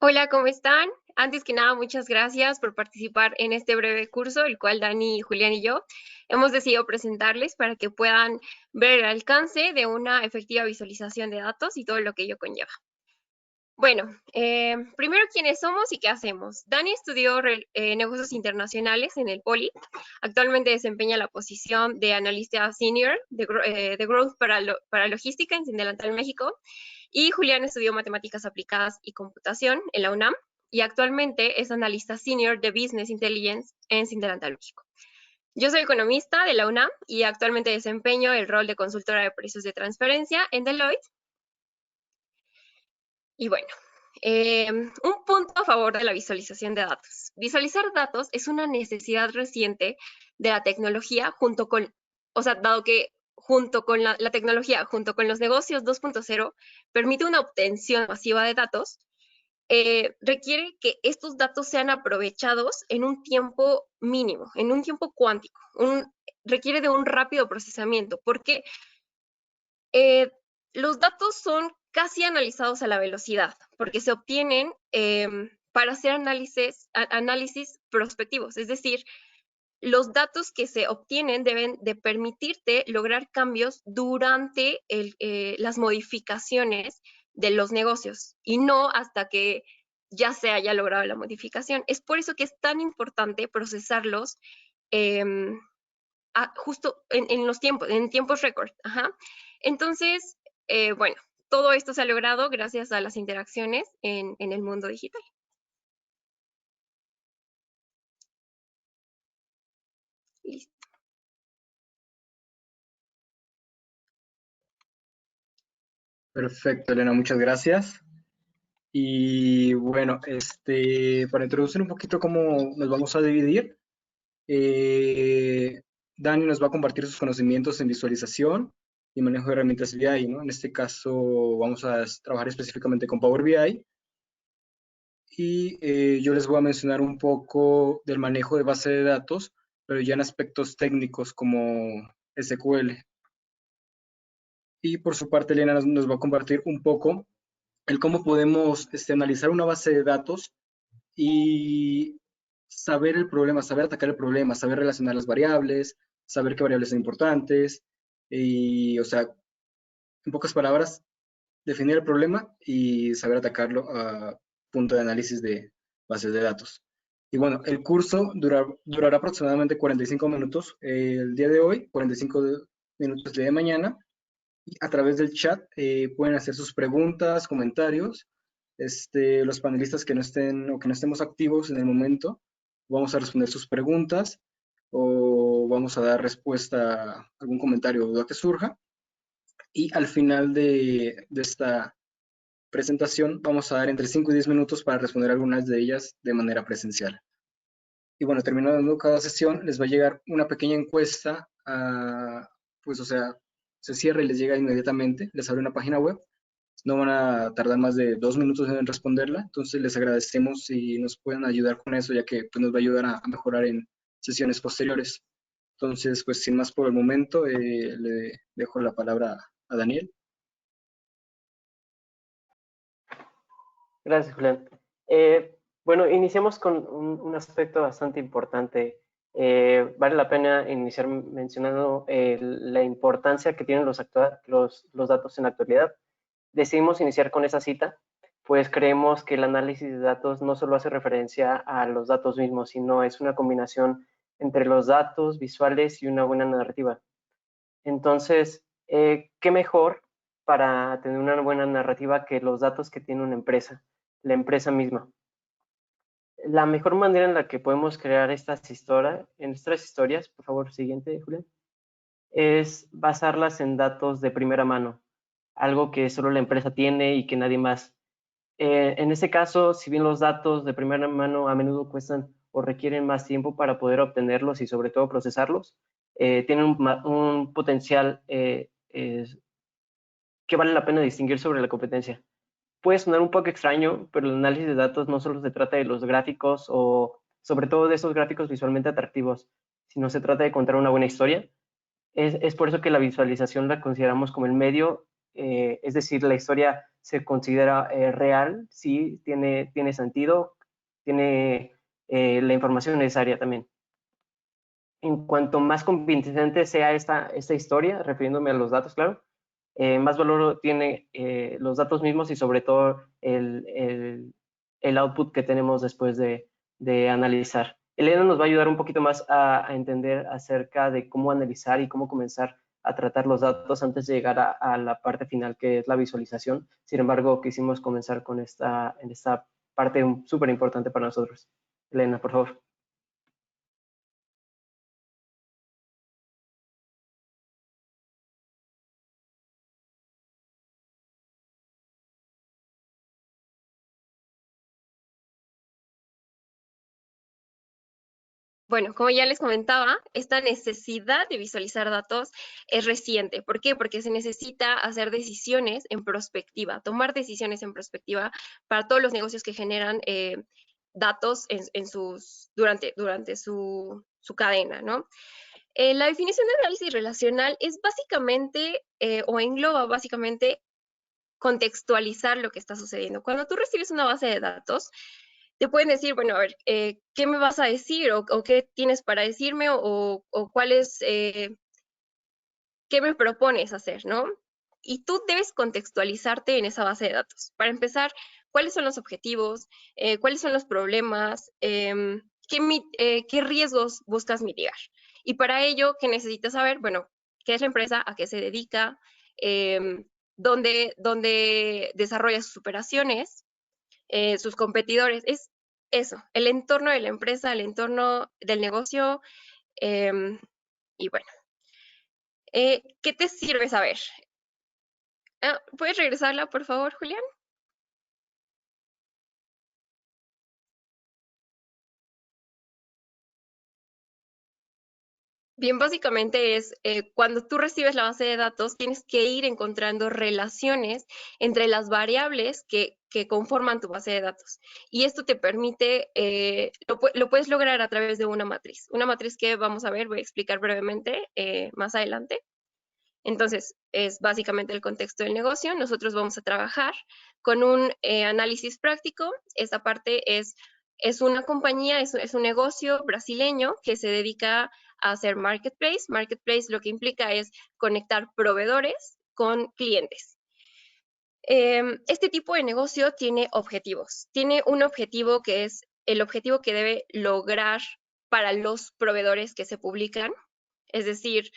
Hola, ¿cómo están? Antes que nada, muchas gracias por participar en este breve curso, el cual Dani, Julián y yo hemos decidido presentarles para que puedan ver el alcance de una efectiva visualización de datos y todo lo que ello conlleva. Bueno, primero, ¿quiénes somos y qué hacemos? Dani estudió negocios internacionales en el Poli. Actualmente desempeña la posición de analista senior de Growth para logística en Cindelantal, México. Y Julián estudió matemáticas aplicadas y computación en la UNAM y actualmente es analista senior de Business Intelligence en Cindelantal, México. Yo soy economista de la UNAM y actualmente desempeño el rol de consultora de precios de transferencia en Deloitte. Y bueno, un punto a favor de la visualización de datos. Visualizar datos es una necesidad reciente de la tecnología dado que junto con la tecnología, junto con los negocios 2.0, permite una obtención masiva de datos, requiere que estos datos sean aprovechados en un tiempo mínimo, en un tiempo cuántico. Requiere de un rápido procesamiento, porque los datos son casi analizados a la velocidad, porque se obtienen para hacer análisis prospectivos, es decir, los datos que se obtienen deben de permitirte lograr cambios durante las modificaciones de los negocios y no hasta que ya se haya logrado la modificación. Es por eso que es tan importante procesarlos justo en tiempos récord. Ajá. Entonces, bueno, todo esto se ha logrado gracias a las interacciones en el mundo digital. Listo. Perfecto, Elena, muchas gracias. Y bueno, para introducir un poquito cómo nos vamos a dividir, eh, Dani nos va a compartir sus conocimientos en visualización y manejo de herramientas BI, ¿no? En este caso vamos a trabajar específicamente con Power BI y yo les voy a mencionar un poco del manejo de base de datos, pero ya en aspectos técnicos como SQL. Y por su parte, Elena nos va a compartir un poco el cómo podemos analizar una base de datos y saber el problema, saber atacar el problema, saber relacionar las variables, saber qué variables son importantes y, o sea, en pocas palabras, definir el problema y saber atacarlo a punto de análisis de bases de datos. Y bueno, el curso durará aproximadamente 45 minutos el día de hoy, 45 minutos el día de mañana. Y a través del chat pueden hacer sus preguntas, comentarios. Los panelistas que no estén o que no estemos activos en el momento, vamos a responder sus preguntas o vamos a dar respuesta a algún comentario o duda que surja. Y al final de esta presentación vamos a dar entre 5 y 10 minutos para responder algunas de ellas de manera presencial. Y bueno, terminando cada sesión, les va a llegar una pequeña encuesta, pues o sea, se cierra y les llega inmediatamente, les abre una página web, no van a tardar más de 2 minutos en responderla, entonces les agradecemos si nos pueden ayudar con eso, ya que pues, nos va a ayudar a mejorar en sesiones posteriores. Entonces, pues sin más por el momento, le dejo la palabra a Daniel. Gracias, Julián. Bueno, iniciamos con un aspecto bastante importante. Vale la pena iniciar mencionando la importancia que tienen los datos en la actualidad. Decidimos iniciar con esa cita, pues creemos que el análisis de datos no solo hace referencia a los datos mismos, sino es una combinación entre los datos visuales y una buena narrativa. Entonces, ¿qué mejor para tener una buena narrativa que los datos que tiene una empresa, la empresa misma? La mejor manera en la que podemos crear estas historias, por favor, siguiente, Julián, es basarlas en datos de primera mano, algo que solo la empresa tiene y que nadie más. En este caso, si bien los datos de primera mano a menudo cuestan o requieren más tiempo para poder obtenerlos y sobre todo procesarlos, tienen un potencial que vale la pena distinguir sobre la competencia. Puede sonar un poco extraño, pero el análisis de datos no solo se trata de los gráficos o sobre todo de esos gráficos visualmente atractivos, sino se trata de contar una buena historia. Es por eso que la visualización la consideramos como el medio es decir, la historia se considera real, sí, tiene sentido, tiene la información necesaria también. En cuanto más convincente sea esta historia, refiriéndome a los datos, claro, más valor tiene los datos mismos y sobre todo el output que tenemos después de analizar. Elena nos va a ayudar un poquito más a entender acerca de cómo analizar y cómo comenzar a tratar los datos antes de llegar a la parte final, que es la visualización. Sin embargo, quisimos comenzar con esta parte súper importante para nosotros. Elena, por favor. Bueno, como ya les comentaba, esta necesidad de visualizar datos es reciente. ¿Por qué? Porque se necesita hacer decisiones en prospectiva, tomar decisiones en prospectiva para todos los negocios que generan datos durante su cadena, ¿no? La definición de análisis relacional es básicamente, o engloba básicamente, contextualizar lo que está sucediendo. Cuando tú recibes una base de datos, te pueden decir, bueno, a ver, ¿qué me vas a decir? ¿O qué tienes para decirme? ¿O cuál es, qué me propones hacer, ¿no? Y tú debes contextualizarte en esa base de datos. Para empezar, ¿cuáles son los objetivos? ¿Cuáles son los problemas? ¿Qué riesgos buscas mitigar? Y para ello, ¿qué necesitas saber? Bueno, ¿qué es la empresa? ¿A qué se dedica? ¿Dónde desarrolla sus operaciones? Sus competidores. Es eso, el entorno de la empresa, el entorno del negocio. Y bueno, ¿qué te sirve saber? ¿Puedes regresarla, por favor, Julián? Bien, básicamente es cuando tú recibes la base de datos, tienes que ir encontrando relaciones entre las variables que conforman tu base de datos. Y esto te permite, lo puedes lograr a través de una matriz que vamos a ver, voy a explicar brevemente más adelante. Entonces, es básicamente el contexto del negocio. Nosotros vamos a trabajar con un análisis práctico. Esta parte es una compañía, es un negocio brasileño que se dedica a hacer marketplace. Marketplace lo que implica es conectar proveedores con clientes. Este tipo de negocio tiene objetivos. Tiene un objetivo que es el objetivo que debe lograr para los proveedores que se publican, es decir,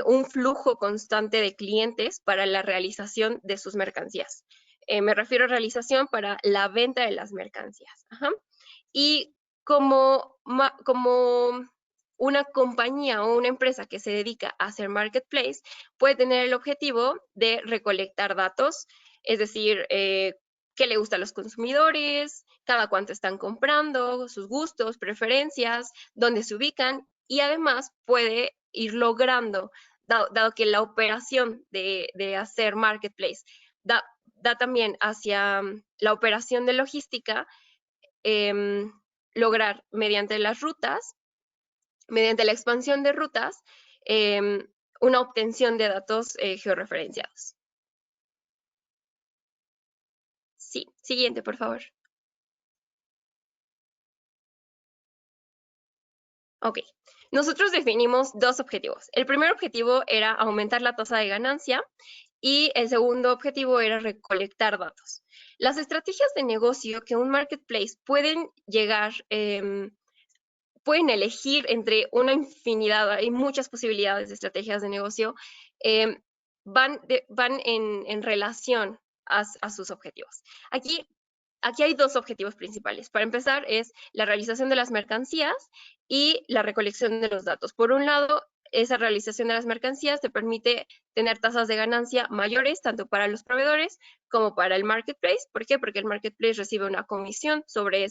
un flujo constante de clientes para la realización de sus mercancías. Me refiero a realización para la venta de las mercancías. Ajá. Y como una compañía o una empresa que se dedica a hacer marketplace puede tener el objetivo de recolectar datos, es decir, qué le gusta a los consumidores, cada cuánto están comprando, sus gustos, preferencias, dónde se ubican, y además puede ir logrando, dado que la operación de hacer marketplace da también hacia la operación de logística, lograr mediante las rutas, mediante la expansión de rutas, una obtención de datos georreferenciados. Sí, siguiente, por favor. Ok, nosotros definimos dos objetivos. El primer objetivo era aumentar la tasa de ganancia y el segundo objetivo era recolectar datos. Las estrategias de negocio que un marketplace pueden llegar, pueden elegir entre una infinidad, hay muchas posibilidades de estrategias de negocio, van en relación a sus objetivos. Aquí hay dos objetivos principales. Para empezar, es la realización de las mercancías y la recolección de los datos. Por un lado, esa realización de las mercancías te permite tener tasas de ganancia mayores, tanto para los proveedores como para el marketplace. ¿Por qué? Porque el marketplace recibe una comisión sobre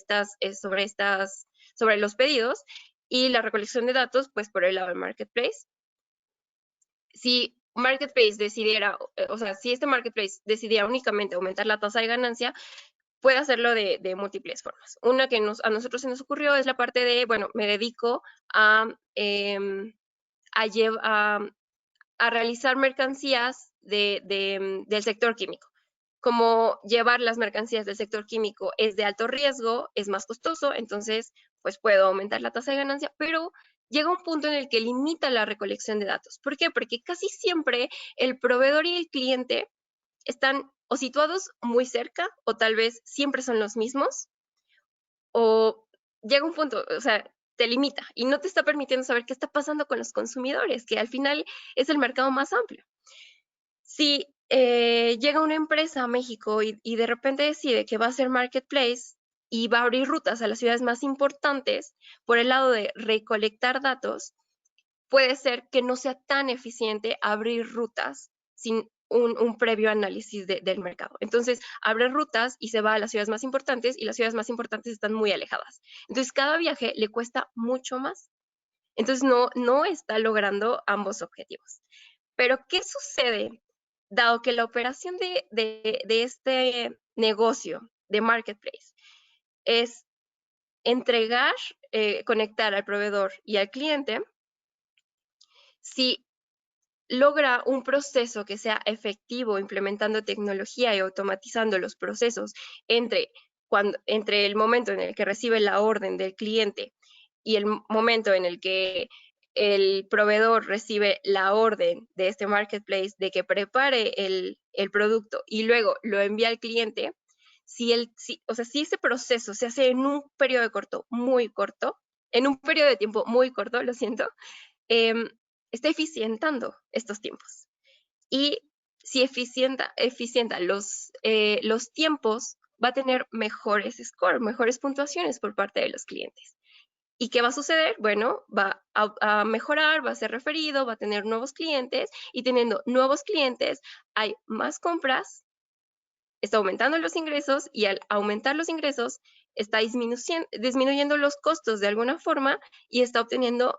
los pedidos, y la recolección de datos, pues por el lado del marketplace. Si marketplace decidiera, o sea, si este marketplace decidiera únicamente aumentar la tasa de ganancia, puede hacerlo de múltiples formas. Una que a nosotros se nos ocurrió es la parte de, bueno, me dedico a realizar mercancías del sector químico. Como llevar las mercancías del sector químico es de alto riesgo, es más costoso, entonces pues puedo aumentar la tasa de ganancia, pero llega un punto en el que limita la recolección de datos. ¿Por qué? Porque casi siempre el proveedor y el cliente están o situados muy cerca, o tal vez siempre son los mismos, o llega un punto, o sea, te limita y no te está permitiendo saber qué está pasando con los consumidores, que al final es el mercado más amplio. Si llega una empresa a México y de repente decide que va a hacer marketplace y va a abrir rutas a las ciudades más importantes por el lado de recolectar datos, puede ser que no sea tan eficiente abrir rutas sin un previo análisis del mercado. Entonces, abre rutas y se va a las ciudades más importantes y las ciudades más importantes están muy alejadas. Entonces, cada viaje le cuesta mucho más. Entonces, no está logrando ambos objetivos. Pero, ¿qué sucede? Dado que la operación de este negocio de marketplace es entregar, conectar al proveedor y al cliente, si logra un proceso que sea efectivo implementando tecnología y automatizando los procesos entre el momento en el que recibe la orden del cliente y el momento en el que el proveedor recibe la orden de este marketplace de que prepare el producto y luego lo envía al cliente, si ese proceso se hace en un periodo de tiempo muy corto, lo siento, está eficientando estos tiempos. Y si eficienta los tiempos, va a tener mejores scores, mejores puntuaciones por parte de los clientes. ¿Y qué va a suceder? Bueno, va a mejorar, va a ser referido, va a tener nuevos clientes y teniendo nuevos clientes hay más compras, está aumentando los ingresos y al aumentar los ingresos está disminuyendo los costos de alguna forma y está obteniendo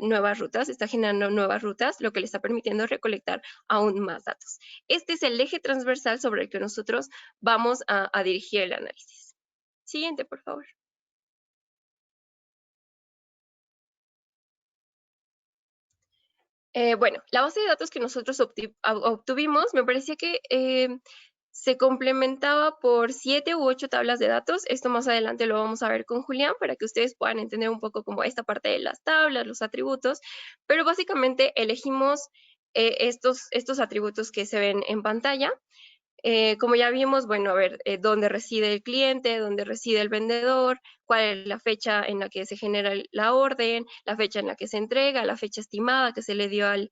nuevas rutas, está generando nuevas rutas, lo que le está permitiendo recolectar aún más datos. Este es el eje transversal sobre el que nosotros vamos a dirigir el análisis. Siguiente, por favor. Bueno, la base de datos que nosotros obtuvimos me parecía que se complementaba por 7 u 8 tablas de datos. Esto más adelante lo vamos a ver con Julián para que ustedes puedan entender un poco como esta parte de las tablas, los atributos, pero básicamente elegimos estos atributos que se ven en pantalla. Como ya vimos, bueno, a ver, dónde reside el cliente, dónde reside el vendedor, cuál es la fecha en la que se genera la orden, la fecha en la que se entrega, la fecha estimada que se le dio al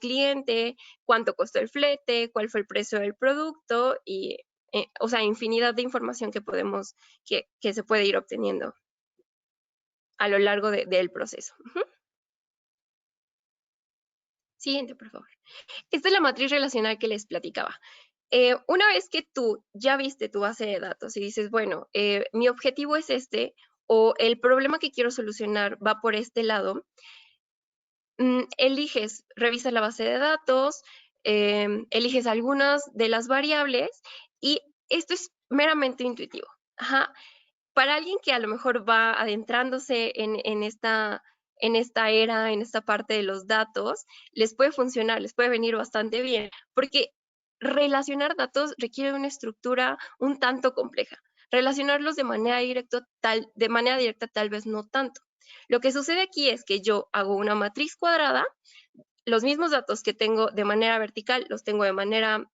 cliente, cuánto costó el flete, cuál fue el precio del producto y, o sea, infinidad de información que se puede ir obteniendo a lo largo del proceso. Siguiente, por favor. Esta es la matriz relacional que les platicaba. Una vez que tú ya viste tu base de datos y dices, bueno, mi objetivo es este o el problema que quiero solucionar va por este lado, eliges, revisas la base de datos, eliges algunas de las variables y esto es meramente intuitivo. Ajá. Para alguien que a lo mejor va adentrándose en esta era, en esta parte de los datos, les puede funcionar, les puede venir bastante bien, porque relacionar datos requiere una estructura un tanto compleja. Relacionarlos de manera directa tal vez no tanto. Lo que sucede aquí es que yo hago una matriz cuadrada, los mismos datos que tengo de manera vertical los tengo de manera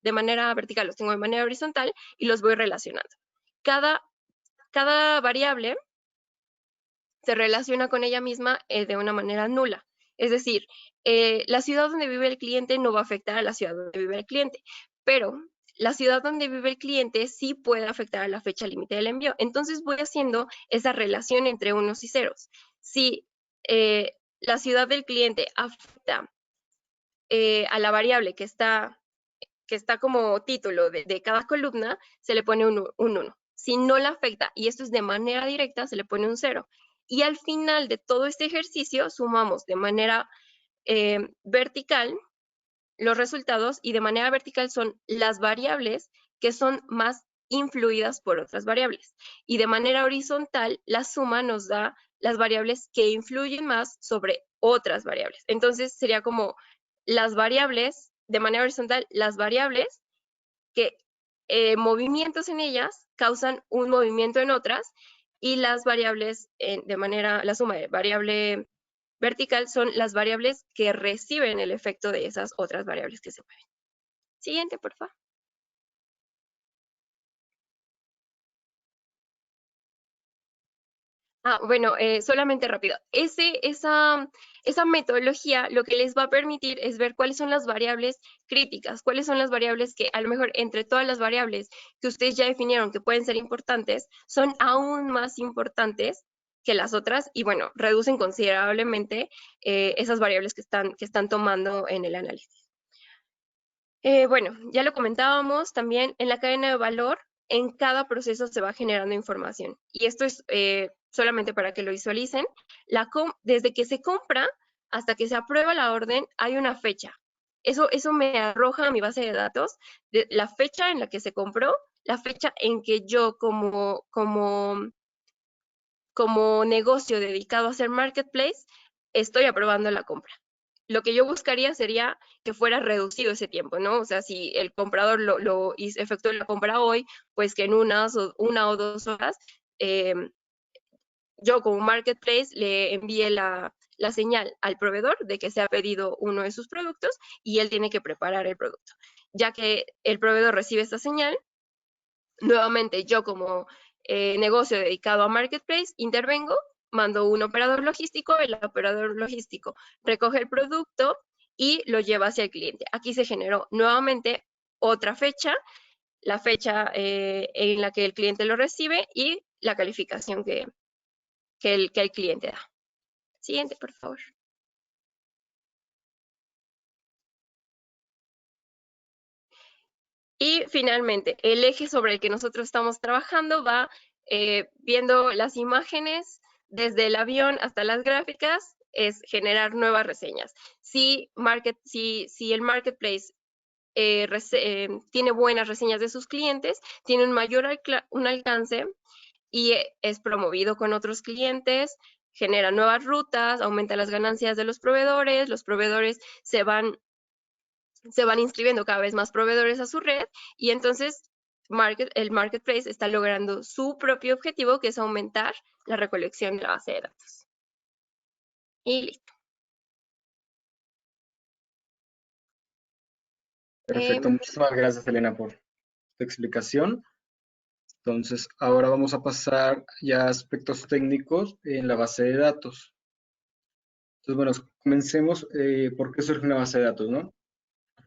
vertical, los tengo de manera horizontal y los voy relacionando. Cada variable se relaciona con ella misma de una manera nula. Es decir, la ciudad donde vive el cliente no va a afectar a la ciudad donde vive el cliente, pero la ciudad donde vive el cliente sí puede afectar a la fecha límite del envío. Entonces voy haciendo esa relación entre unos y ceros. Si la ciudad del cliente afecta a la variable que está como título de cada columna, se le pone un 1. Si no la afecta, y esto es de manera directa, se le pone un 0. Y al final de todo este ejercicio, sumamos de manera vertical los resultados y de manera vertical son las variables que son más influidas por otras variables. Y de manera horizontal, la suma nos da las variables que influyen más sobre otras variables. Entonces, sería como las variables de manera horizontal las variables que movimientos en ellas causan un movimiento en otras, y las variables la suma de variable vertical son las variables que reciben el efecto de esas otras variables que se mueven. Siguiente, por favor. Bueno, solamente rápido. Esa metodología lo que les va a permitir es ver cuáles son las variables críticas, cuáles son las variables que a lo mejor entre todas las variables que ustedes ya definieron que pueden ser importantes, son aún más importantes que las otras y bueno, reducen considerablemente esas variables que están tomando en el análisis. Bueno, ya lo comentábamos también, en la cadena de valor, en cada proceso se va generando información. Y esto es solamente para que lo visualicen. Desde que se compra hasta que se aprueba la orden, hay una fecha. Eso me arroja a mi base de datos de la fecha en la que se compró, la fecha en que yo como negocio dedicado a hacer marketplace, estoy aprobando la compra. Lo que yo buscaría sería que fuera reducido ese tiempo, ¿no? O sea, si el comprador efectuó la compra hoy, pues que en una o 2 horas, yo como marketplace le envíe la señal al proveedor de que se ha pedido uno de sus productos y él tiene que preparar el producto. Ya que el proveedor recibe esta señal, nuevamente yo como negocio dedicado a marketplace intervengo, mando un operador logístico, el operador logístico recoge el producto y lo lleva hacia el cliente. Aquí se generó nuevamente otra fecha, la fecha en la que el cliente lo recibe y la calificación que el cliente da. Siguiente, por favor. Y finalmente, el eje sobre el que nosotros estamos trabajando va viendo las imágenes desde el avión hasta las gráficas, es generar nuevas reseñas. Si el marketplace tiene buenas reseñas de sus clientes, tiene un alcance y es promovido con otros clientes, genera nuevas rutas, aumenta las ganancias de los proveedores se van inscribiendo cada vez más proveedores a su red y entonces el marketplace está logrando su propio objetivo, que es aumentar la recolección de la base de datos. Y listo. Perfecto, muchísimas gracias, Elena, por tu explicación. Entonces, ahora vamos a pasar ya a aspectos técnicos en la base de datos. Entonces, bueno, comencemos por qué surge una base de datos, ¿no?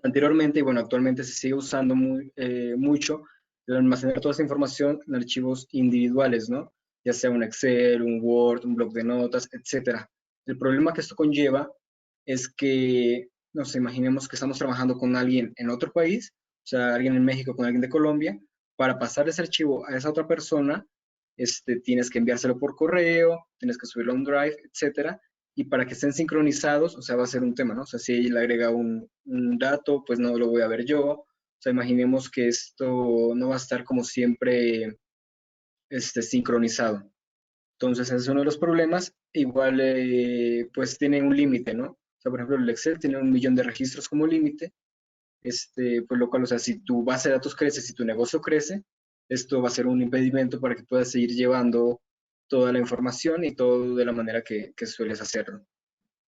Anteriormente, y bueno, actualmente se sigue usando mucho el almacenar toda esa información en archivos individuales, ¿no? Ya sea un Excel, un Word, un bloc de notas, etcétera. El problema que esto conlleva es que, nos imaginemos que estamos trabajando con alguien en otro país, o sea, alguien en México con alguien de Colombia, para pasar ese archivo a esa otra persona, tienes que enviárselo por correo, tienes que subirlo a un Drive, etcétera, y para que estén sincronizados, o sea, va a ser un tema, ¿no? O sea, si ella le agrega un dato, pues no lo voy a ver yo. O sea, imaginemos que esto no va a estar como siempre sincronizado. Entonces, ese es uno de los problemas. Igual, pues tiene un límite, ¿no? O sea, por ejemplo, el Excel tiene 1.000.000 de registros como límite. Pues lo cual, o sea, si tu base de datos crece, si tu negocio crece, esto va a ser un impedimento para que puedas seguir llevando toda la información y todo de la manera que sueles hacerlo.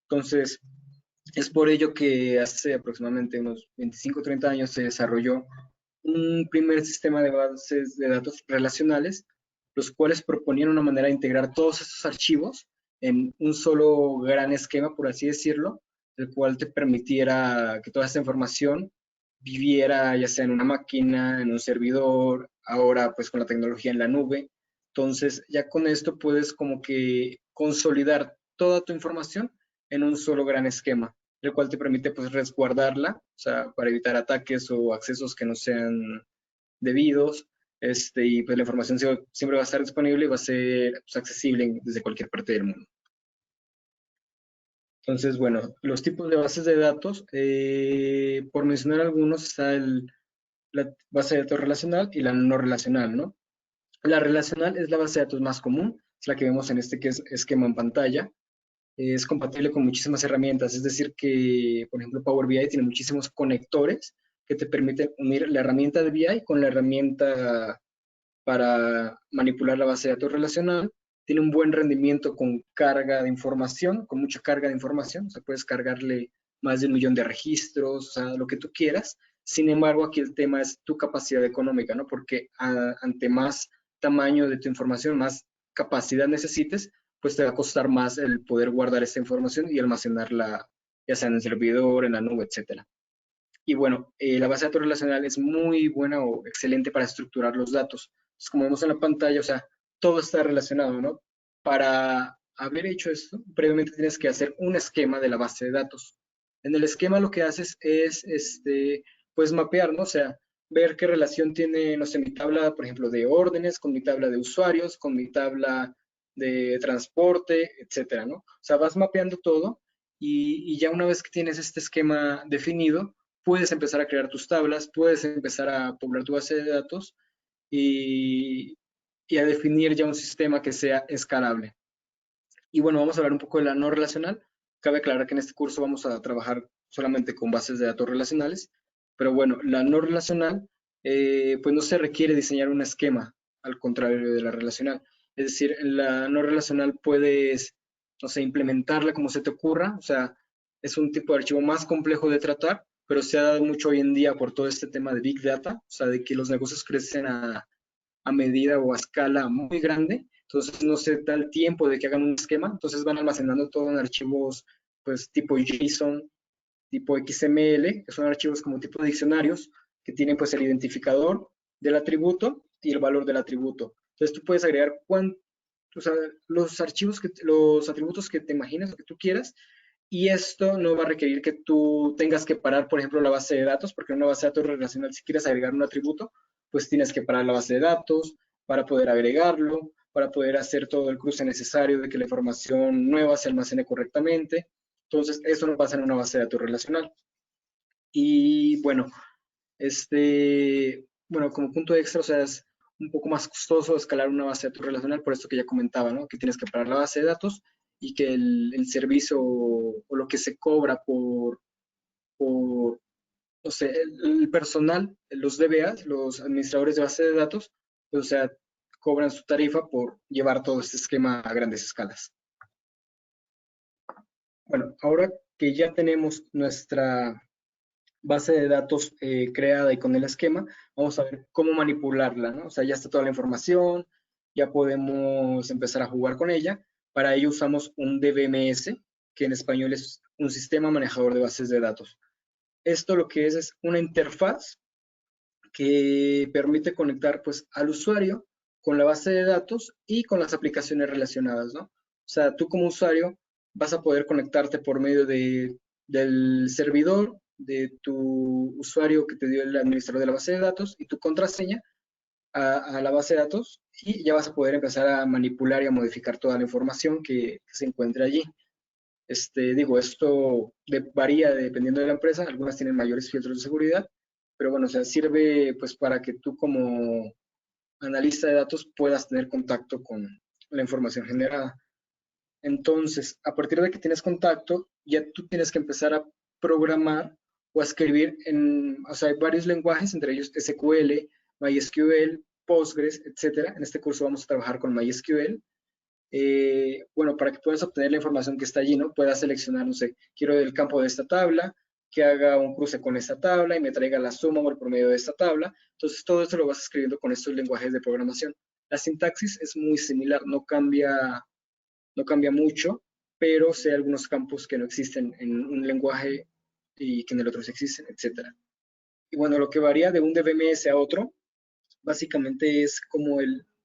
Entonces, es por ello que hace aproximadamente unos 25 o 30 años se desarrolló un primer sistema de bases de datos relacionales, los cuales proponían una manera de integrar todos estos archivos en un solo gran esquema, por así decirlo, el cual te permitiera que toda esta información viviera ya sea en una máquina, en un servidor, ahora pues con la tecnología en la nube. Entonces, ya con esto puedes como que consolidar toda tu información en un solo gran esquema, el cual te permite pues resguardarla, o sea, para evitar ataques o accesos que no sean debidos, y pues la información siempre va a estar disponible y va a ser pues, accesible desde cualquier parte del mundo. Entonces, bueno, los tipos de bases de datos, por mencionar algunos, está la base de datos relacional y la no relacional, ¿no? La relacional es la base de datos más común, es la que vemos en este que es esquema en pantalla. es compatible con muchísimas herramientas. Es decir que, por ejemplo, Power BI tiene muchísimos conectores que te permiten unir la herramienta de BI con la herramienta para manipular la base de datos relacional. Tiene un buen rendimiento con carga de información, con mucha carga de información. O sea, puedes cargarle más de 1 millón de registros, o sea, lo que tú quieras. Sin embargo, aquí el tema es tu capacidad económica, ¿no? Porque ante más tamaño de tu información, más capacidad necesites, pues te va a costar más el poder guardar esta información y almacenarla, ya sea en el servidor, en la nube, etcétera. Y bueno, la base de datos relacional es muy buena o excelente para estructurar los datos. Entonces, como vemos en la pantalla, o sea, todo está relacionado, ¿no? Para haber hecho esto, previamente tienes que hacer un esquema de la base de datos. En el esquema lo que haces es, pues mapear, ¿no? O sea, ver qué relación tiene, no sé, mi tabla, por ejemplo, de órdenes, con mi tabla de usuarios, con mi tabla de transporte, etcétera, ¿no? O sea, vas mapeando todo y ya una vez que tienes este esquema definido, puedes empezar a crear tus tablas, puedes empezar a poblar tu base de datos y, y a definir ya un sistema que sea escalable. Y bueno, vamos a hablar un poco de la no relacional. Cabe aclarar que en este curso vamos a trabajar solamente con bases de datos relacionales, pero bueno, la no relacional, pues no se requiere diseñar un esquema, al contrario de la relacional. Es decir, en la no relacional puedes, no sé, implementarla como se te ocurra, o sea, es un tipo de archivo más complejo de tratar, pero se ha dado mucho hoy en día por todo este tema de Big Data, o sea, de que los negocios crecen a medida o a escala muy grande, entonces no se da el tiempo de que hagan un esquema, entonces van almacenando todo en archivos pues tipo JSON, tipo XML, que son archivos como tipo de diccionarios, que tienen pues el identificador del atributo y el valor del atributo. Entonces tú puedes agregar o sea, los archivos, los atributos que te imagines o que tú quieras, y esto no va a requerir que tú tengas que parar, por ejemplo, la base de datos, porque en una base de datos relacional, si quieres agregar un atributo, pues tienes que parar la base de datos para poder agregarlo, para poder hacer todo el cruce necesario de que la información nueva se almacene correctamente. Entonces, eso no pasa en una base de datos relacional. Y bueno, bueno, como punto extra, o sea, es un poco más costoso escalar una base de datos relacional, por esto que ya comentaba, ¿no? Que tienes que parar la base de datos y que el servicio o lo que se cobra por no sé, el personal, los DBAs, los administradores de base de datos, pues, o sea, cobran su tarifa por llevar todo este esquema a grandes escalas. Bueno, ahora que ya tenemos nuestra base de datos creada y con el esquema, vamos a ver cómo manipularla, ¿no? O sea, ya está toda la información, ya podemos empezar a jugar con ella. Para ello usamos un DBMS, que en español es un sistema manejador de bases de datos. Esto lo que es una interfaz que permite conectar pues al usuario con la base de datos y con las aplicaciones relacionadas, ¿no? O sea, tú como usuario vas a poder conectarte por medio del servidor, de tu usuario que te dio el administrador de la base de datos y tu contraseña a la base de datos y ya vas a poder empezar a manipular y a modificar toda la información que se encuentre allí. Digo, esto varía dependiendo de la empresa, algunas tienen mayores filtros de seguridad, pero bueno, o sea, sirve pues para que tú como analista de datos puedas tener contacto con la información generada. Entonces, a partir de que tienes contacto, ya tú tienes que empezar a programar o a escribir o sea, hay varios lenguajes, entre ellos SQL, MySQL, Postgres, etcétera. En este curso vamos a trabajar con MySQL. Bueno, para que puedas obtener la información que está allí, ¿no? Puedas seleccionar, no sé, quiero el campo de esta tabla, que haga un cruce con esta tabla y me traiga la suma o el promedio de esta tabla. Entonces, todo esto lo vas escribiendo con estos lenguajes de programación. La sintaxis es muy similar, no cambia mucho, pero sí hay algunos campos que no existen en un lenguaje y que en el otro sí existen, etcétera. Y bueno, lo que varía de un DBMS a otro, básicamente es como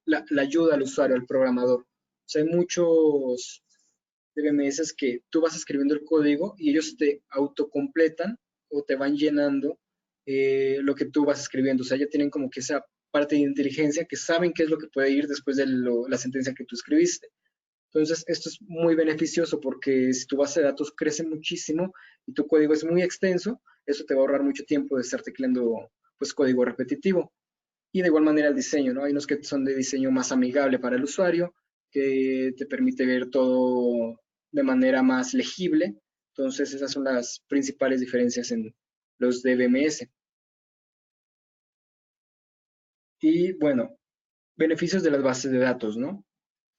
la ayuda al usuario, al programador. O sea, hay muchos DBMS que tú vas escribiendo el código y ellos te autocompletan o te van llenando lo que tú vas escribiendo. O sea, ya tienen como que esa parte de inteligencia que saben qué es lo que puede ir después de la sentencia que tú escribiste. Entonces, esto es muy beneficioso porque si tu base de datos crece muchísimo y tu código es muy extenso, eso te va a ahorrar mucho tiempo de estar tecleando pues código repetitivo. Y de igual manera el diseño, ¿no? Hay unos que son de diseño más amigable para el usuario, que te permite ver todo de manera más legible. Entonces, esas son las principales diferencias en los DBMS. Y bueno, beneficios de las bases de datos, ¿no?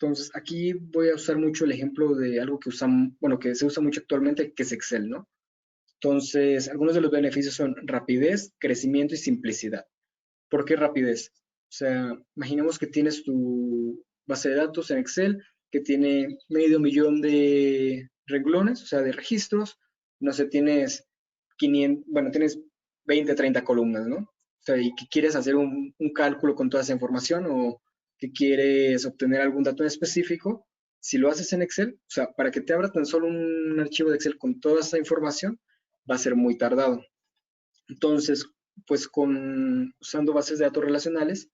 Entonces, aquí voy a usar mucho el ejemplo de algo que que se usa mucho actualmente, que es Excel, ¿no? Entonces, algunos de los beneficios son rapidez, crecimiento y simplicidad. ¿Por qué rapidez? O sea, imaginemos que tienes tu base de datos en Excel que tiene 500,000 de renglones, o sea, de registros. No sé, tienes 500, bueno, tienes 20, 30 columnas, ¿no? O sea, y que quieres hacer un cálculo con toda esa información o que quieres obtener algún dato en específico, si lo haces en Excel, o sea, para que te abra tan solo un archivo de Excel con toda esa información, va a ser muy tardado. Entonces, pues usando bases de datos relacionales,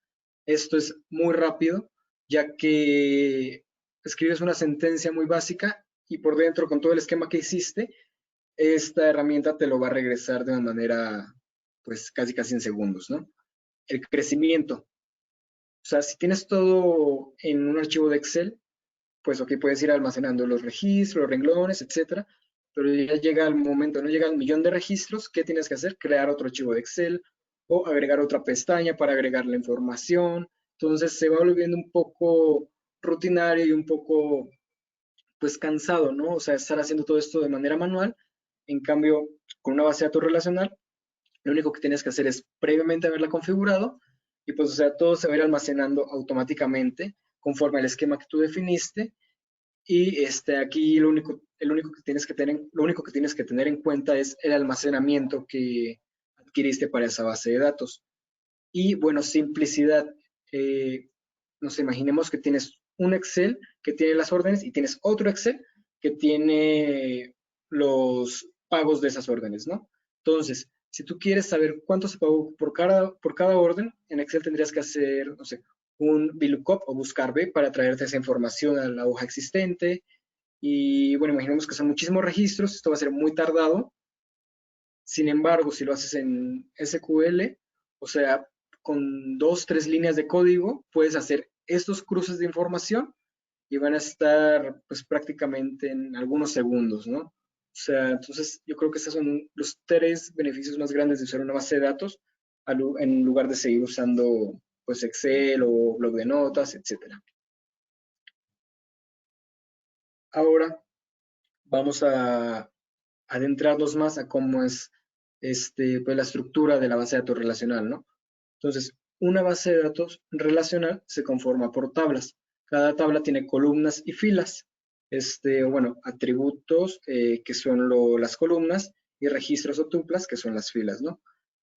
esto es muy rápido, ya que escribes una sentencia muy básica y por dentro, con todo el esquema que hiciste, esta herramienta te lo va a regresar de una manera, pues casi en segundos, ¿no? El crecimiento. O sea, si tienes todo en un archivo de Excel, pues ok, puedes ir almacenando los registros, los renglones, etcétera, pero ya llega el momento, no llega el 1,000,000 de registros, ¿qué tienes que hacer? Crear otro archivo de Excel o agregar otra pestaña para agregar la información. Entonces se va volviendo un poco rutinario y un poco, pues, cansado, ¿no? O sea, estar haciendo todo esto de manera manual. En cambio, con una base de datos relacional, lo único que tienes que hacer es previamente haberla configurado y pues, o sea, todo se va a ir almacenando automáticamente conforme al esquema que tú definiste. Y aquí lo único que tienes que tener en cuenta es el almacenamiento que adquiriste para esa base de datos. Y bueno, simplicidad. Nos imaginemos que tienes un Excel que tiene las órdenes y tienes otro Excel que tiene los pagos de esas órdenes, ¿no? Entonces, si tú quieres saber cuánto se pagó por cada orden, en Excel tendrías que hacer, no sé, un VLOOKUP o buscar B para traerte esa información a la hoja existente. Y bueno, imaginemos que son muchísimos registros, esto va a ser muy tardado. Sin embargo, si lo haces en SQL, o sea, con 2, 3 líneas de código, puedes hacer estos cruces de información y van a estar pues prácticamente en algunos segundos, ¿no? O sea, entonces yo creo que esos son los 3 beneficios más grandes de usar una base de datos en lugar de seguir usando pues Excel o blog de notas, etcétera. Ahora vamos a adentrarnos más a cómo es pues, la estructura de la base de datos relacional, ¿no? Entonces, una base de datos relacional se conforma por tablas. Cada tabla tiene columnas y filas. Bueno, atributos que son las columnas y registros o tuplas que son las filas, ¿no?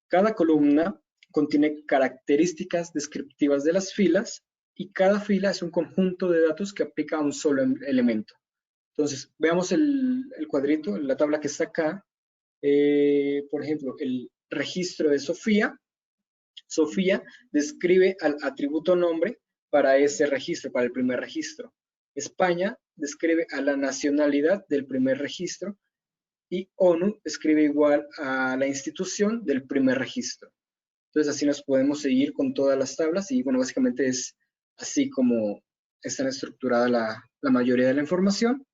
Cada columna contiene características descriptivas de las filas y cada fila es un conjunto de datos que aplica a un solo elemento. Entonces, veamos el cuadrito, la tabla que está acá. Por ejemplo, el registro de Sofía. Sofía describe al atributo nombre para ese registro, para el primer registro. España describe a la nacionalidad del primer registro y ONU escribe igual a la institución del primer registro. Entonces así nos podemos seguir con todas las tablas y bueno, básicamente es así como está estructurada la mayoría de la información.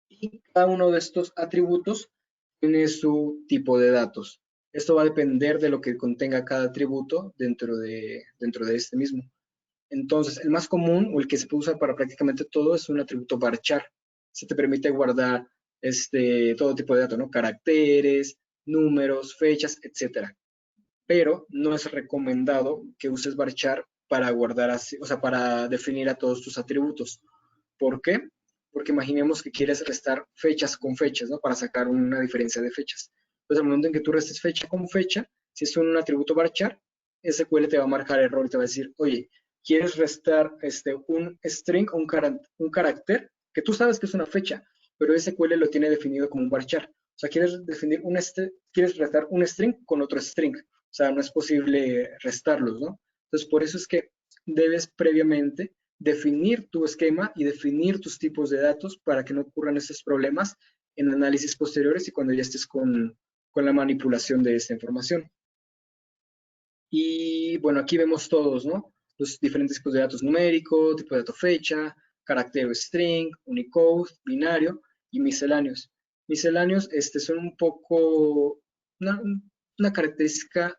Y cada uno de estos atributos tiene su tipo de datos. Esto va a depender de lo que contenga cada atributo dentro de este mismo. Entonces, el más común o el que se puede usar para prácticamente todo es un atributo varchar. Se te permite guardar todo tipo de datos, ¿no? Caracteres, números, fechas, etcétera. Pero no es recomendado que uses varchar para guardar así, o sea, para definir a todos tus atributos. ¿Por qué? Porque imaginemos que quieres restar fechas con fechas, ¿no? Para sacar una diferencia de fechas. Entonces, al momento en que tú restes fecha con fecha, si es un atributo varchar, SQL te va a marcar error y te va a decir, oye, quieres restar un string o un carácter que tú sabes que es una fecha, pero SQL lo tiene definido como un varchar. O sea, quieres restar un string con otro string. O sea, no es posible restarlos, ¿no? Entonces, por eso es que debes previamente definir tu esquema y definir tus tipos de datos para que no ocurran esos problemas en análisis posteriores y cuando ya estés con la manipulación de esta información. Y bueno, aquí vemos todos, ¿no? Los diferentes tipos de datos numérico, tipo de dato fecha, carácter string, Unicode, binario y misceláneos. Misceláneos son un poco una característica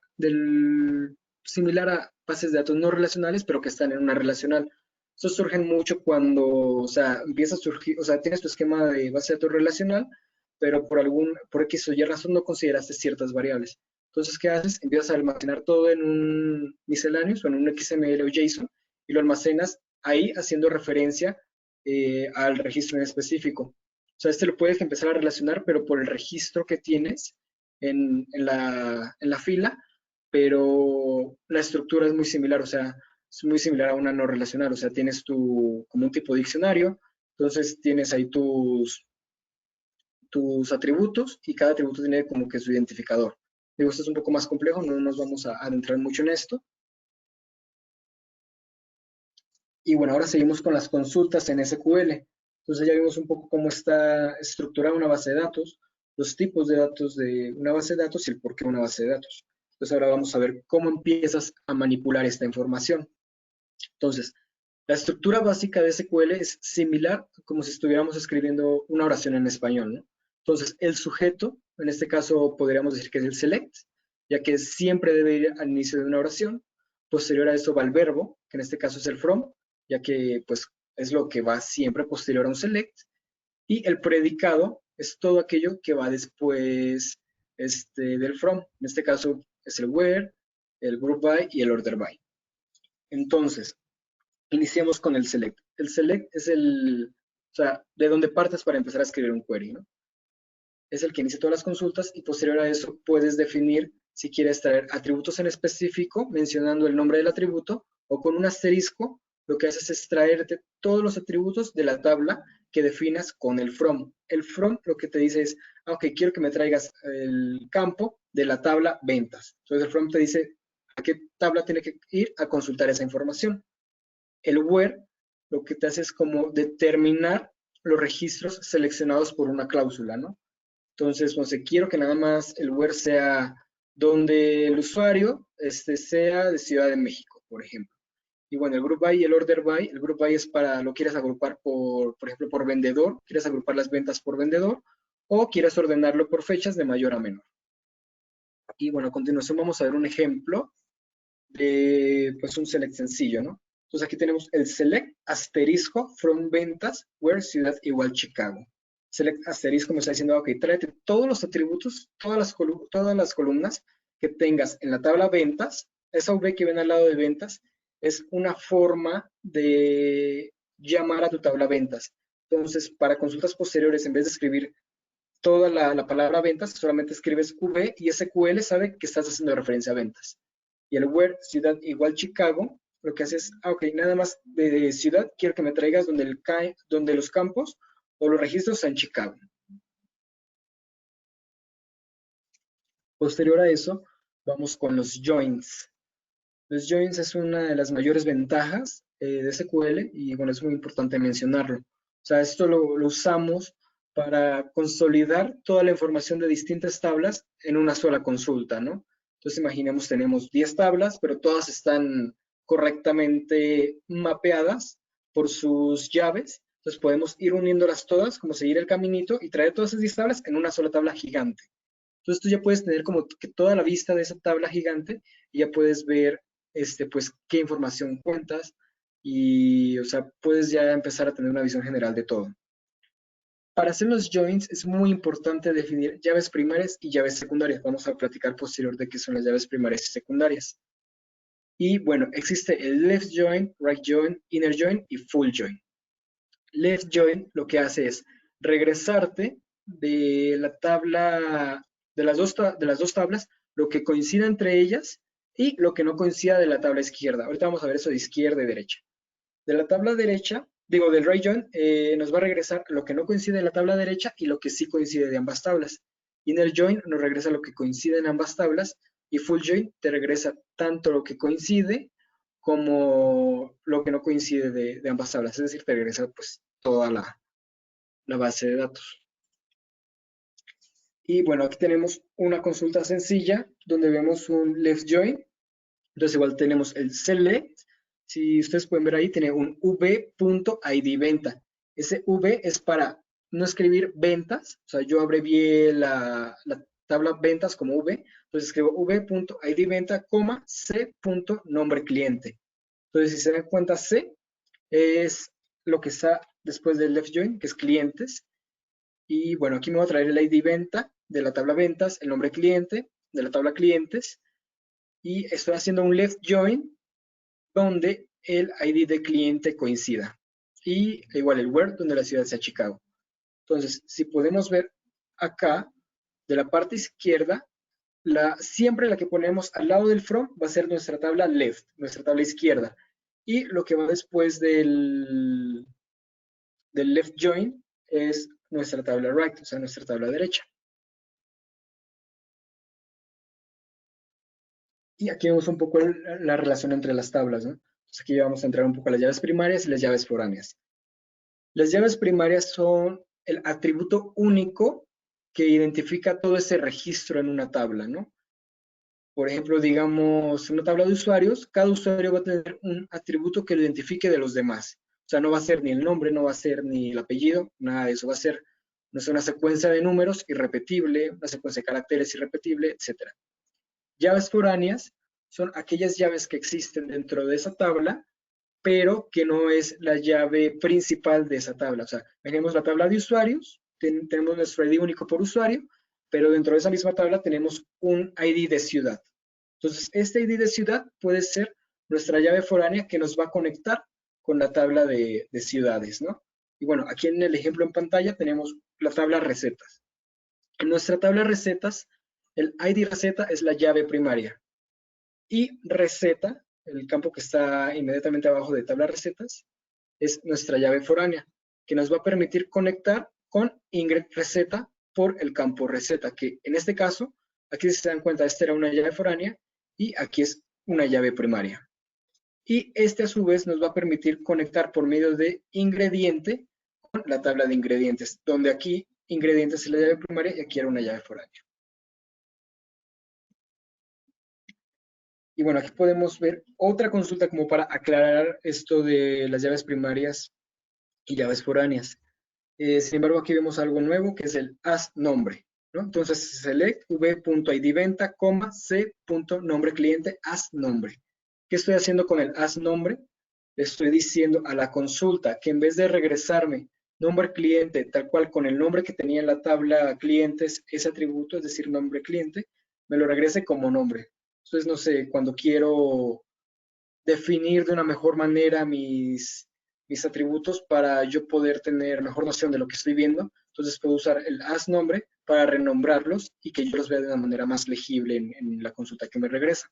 similar a bases de datos no relacionales, pero que están en una relacional. Estos surgen mucho cuando, o sea, empieza a surgir, o sea, tienes tu esquema de base de datos relacional, pero por X o Y razón no consideraste ciertas variables. Entonces, ¿qué haces? Empiezas a almacenar todo en un misceláneos o en un XML o JSON y lo almacenas ahí haciendo referencia al registro en específico. O sea, lo puedes empezar a relacionar, pero por el registro que tienes en la fila, pero la estructura es muy similar, o sea, es muy similar a una no relacional, o sea, tienes como un tipo de diccionario, entonces tienes ahí tus atributos y cada atributo tiene como que su identificador. Digo, esto es un poco más complejo, no nos vamos a adentrar mucho en esto. Y bueno, ahora seguimos con las consultas en SQL. Entonces ya vimos un poco cómo está estructurada una base de datos, los tipos de datos de una base de datos y el por qué una base de datos. Entonces ahora vamos a ver cómo empiezas a manipular esta información. Entonces, la estructura básica de SQL es similar como si estuviéramos escribiendo una oración en español, ¿no? Entonces, el sujeto, en este caso podríamos decir que es el select, ya que siempre debe ir al inicio de una oración. Posterior a eso va el verbo, que en este caso es el from, ya que pues es lo que va siempre posterior a un select. Y el predicado es todo aquello que va después del from. En este caso es el where, el group by y el order by. Entonces, iniciamos con el select. El select es o sea, de donde partes para empezar a escribir un query, ¿no? Es el que inicia todas las consultas y posterior a eso puedes definir si quieres traer atributos en específico mencionando el nombre del atributo o con un asterisco lo que haces es traerte todos los atributos de la tabla que definas con el from. El from lo que te dice es, ok, quiero que me traigas el campo de la tabla ventas. Entonces el from te dice a qué tabla tiene que ir a consultar esa información. El where lo que te hace es como determinar los registros seleccionados por una cláusula, ¿no? Entonces, no sé, quiero que nada más el where sea donde el usuario sea de Ciudad de México, por ejemplo. Y bueno, el group by y el order by, el group by es lo quieres agrupar por ejemplo, por vendedor, quieres agrupar las ventas por vendedor, o quieres ordenarlo por fechas de mayor a menor. Y bueno, a continuación vamos a ver un ejemplo de pues un select sencillo, ¿no? Entonces aquí tenemos el select asterisco from ventas where ciudad igual Chicago. Select asterisco me está diciendo, ok, tráete todos los atributos, todas las columnas que tengas en la tabla ventas. Esa V que ven al lado de ventas es una forma de llamar a tu tabla ventas. Entonces, para consultas posteriores, en vez de escribir toda la palabra ventas, solamente escribes V y SQL sabe que estás haciendo referencia a ventas. Y el where ciudad igual Chicago, lo que hace es, ok, nada más de ciudad, quiero que me traigas donde los campos o los registros están en Chicago. Posterior a eso, vamos con los joins. Los joins es una de las mayores ventajas de SQL y bueno, es muy importante mencionarlo. O sea, esto lo usamos para consolidar toda la información de distintas tablas en una sola consulta, ¿no? Entonces imaginemos tenemos 10 tablas, pero todas están correctamente mapeadas por sus llaves. Entonces podemos ir uniéndolas todas, como seguir el caminito y traer todas esas 10 tablas en una sola tabla gigante. Entonces tú ya puedes tener como que toda la vista de esa tabla gigante y ya puedes ver pues qué información cuentas y, o sea, puedes ya empezar a tener una visión general de todo. Para hacer los joins es muy importante definir llaves primarias y llaves secundarias. Vamos a platicar posterior de qué son las llaves primarias y secundarias. Y bueno, existe el left join, right join, inner join y full join. Left join lo que hace es regresarte de la tabla, de las dos tablas, lo que coincida entre ellas y lo que no coincida de la tabla izquierda. Ahorita vamos a ver eso de izquierda y derecha. De la tabla derecha, del right join, nos va a regresar lo que no coincide en la tabla derecha y lo que sí coincide de ambas tablas. Inner join nos regresa lo que coincide en ambas tablas y full join te regresa tanto lo que coincide como lo que no coincide de ambas tablas. Es decir, te regresa pues toda la base de datos. Y bueno, aquí tenemos una consulta sencilla donde vemos un left join. Entonces igual tenemos el select si ustedes pueden ver ahí, tiene un v.id venta. Ese v es para no escribir ventas, o sea, yo abrevié la tabla ventas como v, entonces escribo v.id venta, c.nombre cliente. Entonces, si se dan cuenta, c es lo que está después del left join, que es clientes. Y bueno, aquí me voy a traer el ID venta de la tabla ventas, el nombre cliente de la tabla clientes, y estoy haciendo un left join donde el ID de cliente coincida. Y igual el where, donde la ciudad sea Chicago. Entonces, si podemos ver acá, de la parte izquierda, siempre la que ponemos al lado del from va a ser nuestra tabla left, nuestra tabla izquierda. Y lo que va después del left join es nuestra tabla right, o sea, nuestra tabla derecha. Y aquí vemos un poco la relación entre las tablas, ¿no? Entonces aquí vamos a entrar un poco a las llaves primarias y las llaves foráneas. Las llaves primarias son el atributo único que identifica todo ese registro en una tabla, ¿no? Por ejemplo, digamos, una tabla de usuarios, cada usuario va a tener un atributo que lo identifique de los demás. O sea, no va a ser ni el nombre, no va a ser ni el apellido, nada de eso. Va a ser, no sé, una secuencia de números irrepetible, una secuencia de caracteres irrepetible, etc. Llaves foráneas son aquellas llaves que existen dentro de esa tabla, pero que no es la llave principal de esa tabla. O sea, tenemos la tabla de usuarios, tenemos nuestro ID único por usuario, pero dentro de esa misma tabla tenemos un ID de ciudad. Entonces, este ID de ciudad puede ser nuestra llave foránea que nos va a conectar con la tabla de ciudades, ¿no? Y bueno, aquí en el ejemplo en pantalla tenemos la tabla recetas. En nuestra tabla recetas, el ID receta es la llave primaria. Y receta, el campo que está inmediatamente abajo de tabla recetas, es nuestra llave foránea, que nos va a permitir conectar con ingred receta por el campo receta, que en este caso, aquí si se dan cuenta, esta era una llave foránea y aquí es una llave primaria. Y este a su vez nos va a permitir conectar por medio de ingrediente con la tabla de ingredientes, donde aquí ingredientes es la llave primaria y aquí era una llave foránea. Y bueno, aquí podemos ver otra consulta como para aclarar esto de las llaves primarias y llaves foráneas. Sin embargo, aquí vemos algo nuevo que es el asNombre, ¿no? Entonces, select v.id venta, c.nombre cliente, asNombre. ¿Qué estoy haciendo con el asNombre? Le estoy diciendo a la consulta que en vez de regresarme nombre cliente tal cual con el nombre que tenía en la tabla clientes, ese atributo, es decir, nombre cliente, me lo regrese como nombre. Entonces, no sé, cuando quiero definir de una mejor manera mis atributos para yo poder tener mejor noción de lo que estoy viendo, entonces puedo usar el asNombre para renombrarlos y que yo los vea de una manera más legible en la consulta que me regresa.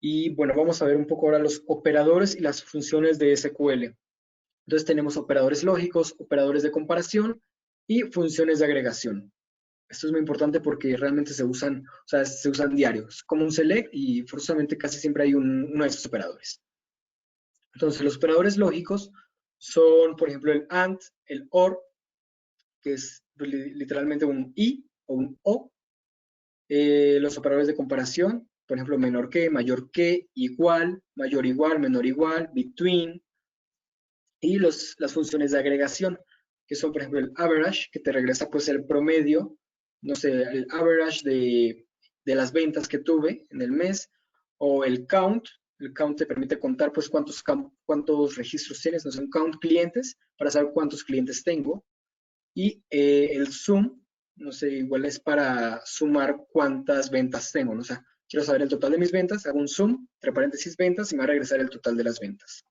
Y bueno, vamos a ver un poco ahora los operadores y las funciones de SQL. Entonces tenemos operadores lógicos, operadores de comparación y funciones de agregación. Esto es muy importante porque realmente se usan, o sea, se usan diarios, como un select y forzosamente casi siempre hay uno de estos operadores. Entonces, los operadores lógicos son, por ejemplo, el AND, el OR, que es literalmente un I o un O. Los operadores de comparación, por ejemplo, menor que, mayor que, igual, mayor igual, menor igual, between. Y las funciones de agregación, que son, por ejemplo, el average, que te regresa pues el promedio, no sé, el average de las ventas que tuve en el mes, o el count te permite contar pues cuántos registros tienes, no sé, un count clientes, para saber cuántos clientes tengo, y el sum, no sé, igual es para sumar cuántas ventas tengo, ¿no? O sea, quiero saber el total de mis ventas, hago un sum, entre paréntesis ventas, y me va a regresar el total de las ventas.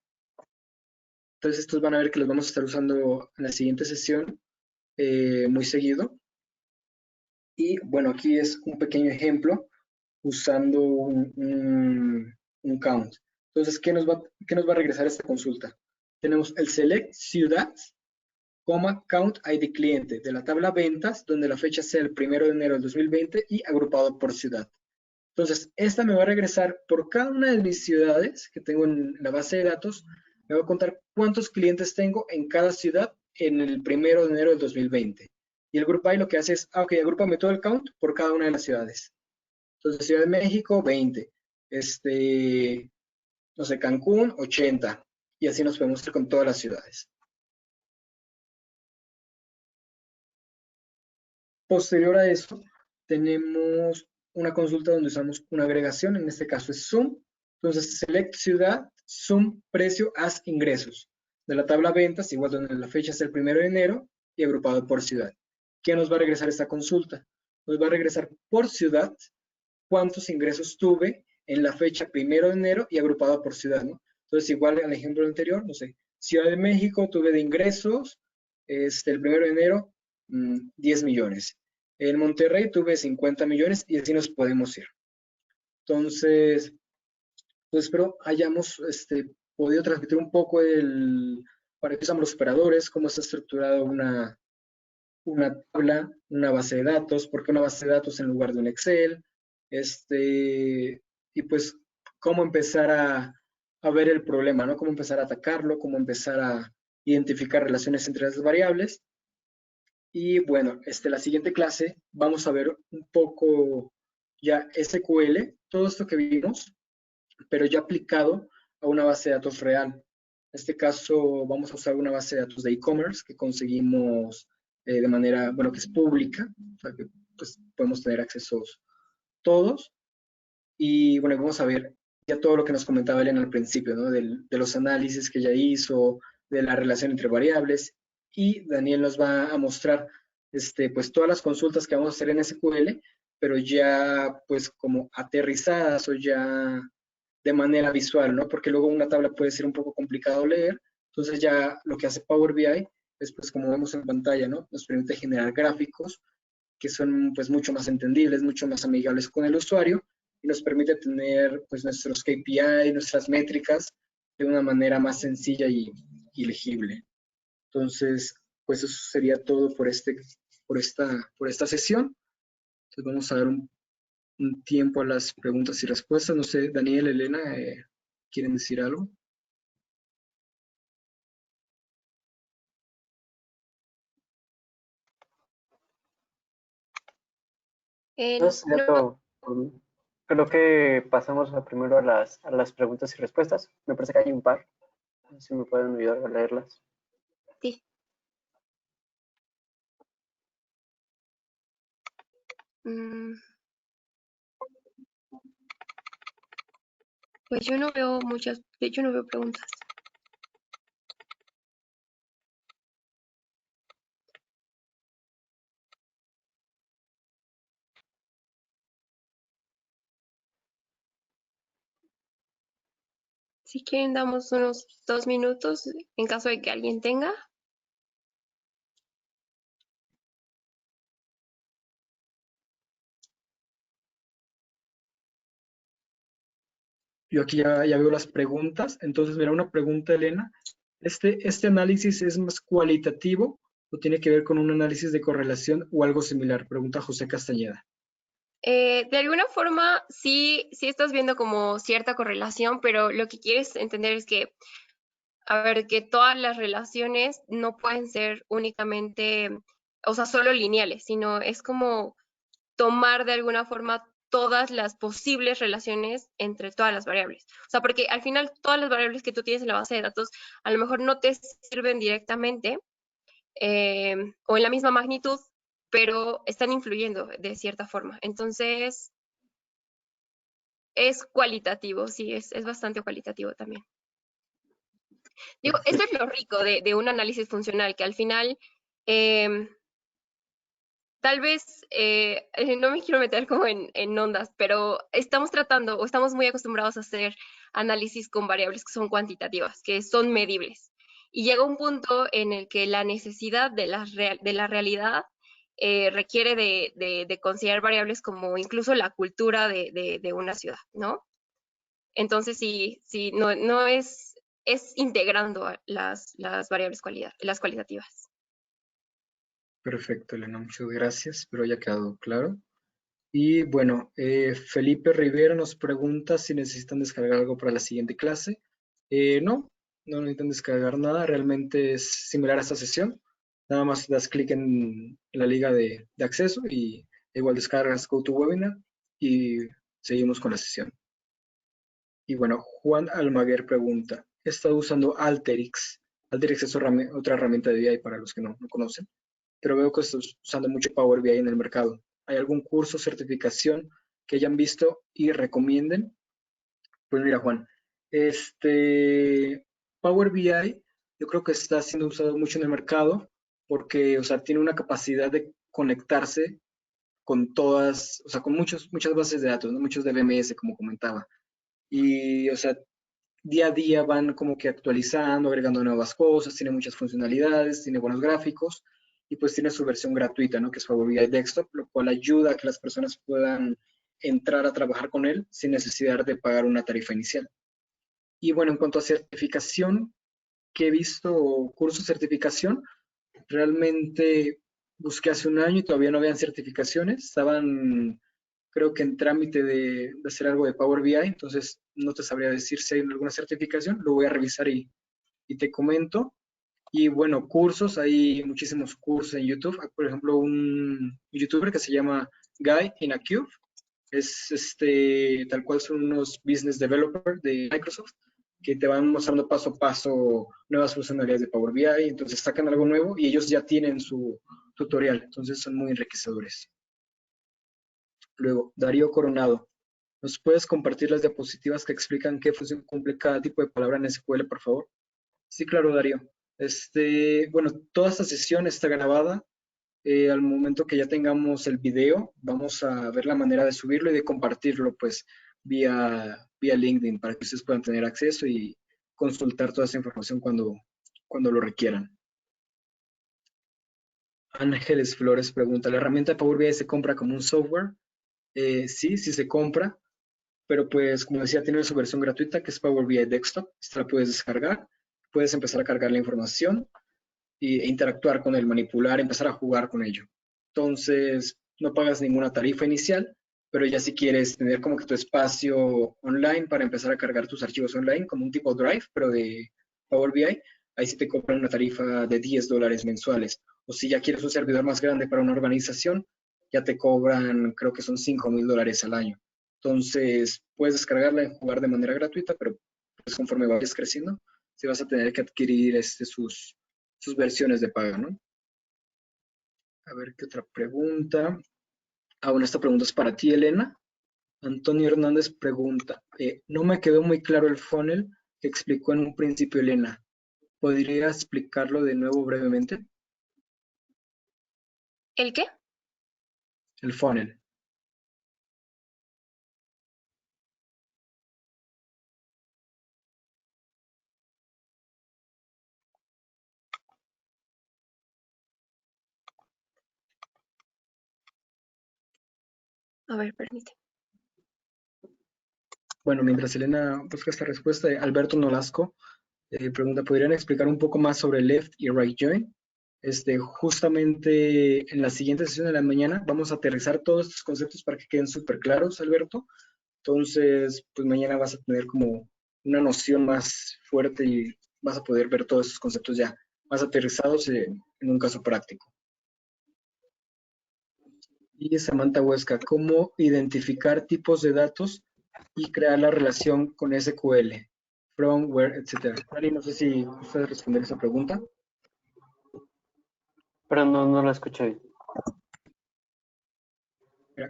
Entonces estos van a ver que los vamos a estar usando en la siguiente sesión muy seguido. Y bueno, aquí es un pequeño ejemplo usando un count. Entonces, ¿qué nos va a regresar esta consulta? Tenemos el select ciudad, count ID cliente de la tabla ventas, donde la fecha sea el 1 de enero del 2020 y agrupado por ciudad. Entonces, esta me va a regresar por cada una de mis ciudades que tengo en la base de datos, me va a contar cuántos clientes tengo en cada ciudad en el 1 de enero del 2020. Y el group by lo que hace es, ok, agrúpame todo el count por cada una de las ciudades. Entonces, Ciudad de México, 20. no sé, Cancún, 80. Y así nos podemos ir con todas las ciudades. Posterior a eso, tenemos una consulta donde usamos una agregación, en este caso es Sum. Entonces, select ciudad, Sum, precio, haz ingresos. De la tabla ventas, igual donde la fecha es el 1 de enero y agrupado por ciudad. ¿Qué nos va a regresar esta consulta? Nos va a regresar por ciudad cuántos ingresos tuve en la fecha 1 de enero y agrupado por ciudad, ¿no? Entonces, igual al ejemplo anterior, no sé, Ciudad de México tuve de ingresos el 1 de enero 10 millones. En Monterrey tuve 50 millones y así nos podemos ir. Entonces, pues espero hayamos podido transmitir un poco para qué usamos los operadores, cómo está estructurada una tabla, una base de datos, por qué una base de datos en lugar de un Excel, y pues cómo empezar a ver el problema, ¿no? Cómo empezar a atacarlo, cómo empezar a identificar relaciones entre las variables. Y bueno, la siguiente clase vamos a ver un poco ya SQL, todo esto que vimos, pero ya aplicado a una base de datos real. En este caso vamos a usar una base de datos de e-commerce que conseguimos de manera, bueno, que es pública, o sea que pues podemos tener accesos todos. Y bueno, vamos a ver ya todo lo que nos comentaba Elena al principio, ¿no? De los análisis que ella hizo, de la relación entre variables, y Daniel nos va a mostrar pues todas las consultas que vamos a hacer en SQL, pero ya pues como aterrizadas o ya de manera visual, ¿no? Porque luego una tabla puede ser un poco complicado leer, entonces ya lo que hace Power BI es pues como vemos en pantalla, ¿no? Nos permite generar gráficos que son pues mucho más entendibles, mucho más amigables con el usuario y nos permite tener pues nuestros KPI, nuestras métricas de una manera más sencilla y legible. Entonces, pues eso sería todo por esta sesión. Entonces vamos a dar un tiempo a las preguntas y respuestas. No sé, Daniel, Elena, ¿quieren decir algo? No, Creo que pasamos primero a las preguntas y respuestas. Me parece que hay un par. Si me pueden ayudar a leerlas. sí. Pues yo no veo muchas, de hecho no veo preguntas. Si quieren damos unos 2 minutos en caso de que alguien tenga. Yo aquí ya veo las preguntas. Entonces, mira, una pregunta, Elena. ¿Este análisis es más cualitativo o tiene que ver con un análisis de correlación o algo similar? Pregunta José Castañeda. De alguna forma, sí estás viendo como cierta correlación, pero lo que quieres entender es que, a ver, que todas las relaciones no pueden ser únicamente, o sea, solo lineales, sino es como tomar de alguna forma todas las posibles relaciones entre todas las variables. O sea, porque al final todas las variables que tú tienes en la base de datos a lo mejor no te sirven directamente o en la misma magnitud, pero están influyendo de cierta forma. Entonces, es cualitativo, sí, es bastante cualitativo también. Digo, esto es lo rico de un análisis funcional, que al final, tal vez, no me quiero meter como en ondas, pero estamos tratando o estamos muy acostumbrados a hacer análisis con variables que son cuantitativas, que son medibles. Y llega un punto en el que la necesidad de la realidad requiere de considerar variables como incluso la cultura de una ciudad, ¿no? Entonces, sí, no es integrando las variables las cualitativas. Perfecto, Elena, muchas gracias. Espero haya quedado claro. Y bueno, Felipe Rivera nos pregunta si necesitan descargar algo para la siguiente clase. No necesitan descargar nada, realmente es similar a esta sesión. Nada más das clic en la liga de acceso y igual descargas GoToWebinar y seguimos con la sesión. Y bueno, Juan Almaguer pregunta, he estado usando Alteryx. Alteryx es otra herramienta de BI para los que no conocen, pero veo que estás usando mucho Power BI en el mercado. ¿Hay algún curso o certificación que hayan visto y recomienden? Pues mira, Juan, Power BI yo creo que está siendo usado mucho en el mercado porque, o sea, tiene una capacidad de conectarse con todas, o sea, con muchas bases de datos, ¿no? Muchos de BMS, como comentaba. Y, o sea, día a día van como que actualizando, agregando nuevas cosas, tiene muchas funcionalidades, tiene buenos gráficos y pues tiene su versión gratuita, ¿no? Que es Power BI Desktop, lo cual ayuda a que las personas puedan entrar a trabajar con él sin necesidad de pagar una tarifa inicial. Y bueno, en cuanto a certificación, que he visto cursos de certificación, realmente busqué hace un año y todavía no habían certificaciones, estaban creo que en trámite de hacer algo de Power BI, entonces no te sabría decir si hay alguna certificación, lo voy a revisar y te comento. Y bueno, cursos, hay muchísimos cursos en YouTube. Hay, por ejemplo, un youtuber que se llama Guy in a Cube, es tal cual son unos business developers de Microsoft que te van mostrando paso a paso nuevas funcionalidades de Power BI, entonces sacan algo nuevo y ellos ya tienen su tutorial, entonces son muy enriquecedores. Luego, Darío Coronado, ¿nos puedes compartir las diapositivas que explican qué función cumple cada tipo de palabra en SQL, por favor? Sí, claro, Darío. Bueno, toda esta sesión está grabada. Al momento que ya tengamos el video, vamos a ver la manera de subirlo y de compartirlo, pues, vía LinkedIn para que ustedes puedan tener acceso y consultar toda esa información cuando lo requieran. Ángeles Flores pregunta, ¿la herramienta de Power BI se compra como un software? Sí, sí se compra, pero pues como decía, tiene su versión gratuita que es Power BI Desktop. Esta la puedes descargar, puedes empezar a cargar la información e interactuar con él, manipular, empezar a jugar con ello. Entonces, no pagas ninguna tarifa inicial, pero ya si quieres tener como que tu espacio online para empezar a cargar tus archivos online, como un tipo Drive, pero de Power BI, ahí sí te cobran una tarifa de $10 mensuales. O si ya quieres un servidor más grande para una organización, ya te cobran, creo que son $5,000 al año. Entonces, puedes descargarla y jugar de manera gratuita, pero pues conforme vayas creciendo, sí vas a tener que adquirir sus versiones de paga, ¿no? A ver qué otra pregunta. Ah, bueno, esta pregunta es para ti, Elena. Antonio Hernández pregunta, no me quedó muy claro el funnel que explicó en un principio Elena. ¿Podría explicarlo de nuevo brevemente? ¿El qué? El funnel. A ver, permíteme. Bueno, mientras Elena busca esta respuesta, Alberto Nolasco pregunta, ¿podrían explicar un poco más sobre left y right join? Justamente en la siguiente sesión de la mañana vamos a aterrizar todos estos conceptos para que queden súper claros, Alberto. Entonces, pues mañana vas a tener como una noción más fuerte y vas a poder ver todos esos conceptos ya más aterrizados en un caso práctico. Y Samantha Huesca, ¿cómo identificar tipos de datos y crear la relación con SQL? From, where, etcétera. Dani, no sé si puedes responder esa pregunta. Pero no lo escuché bien.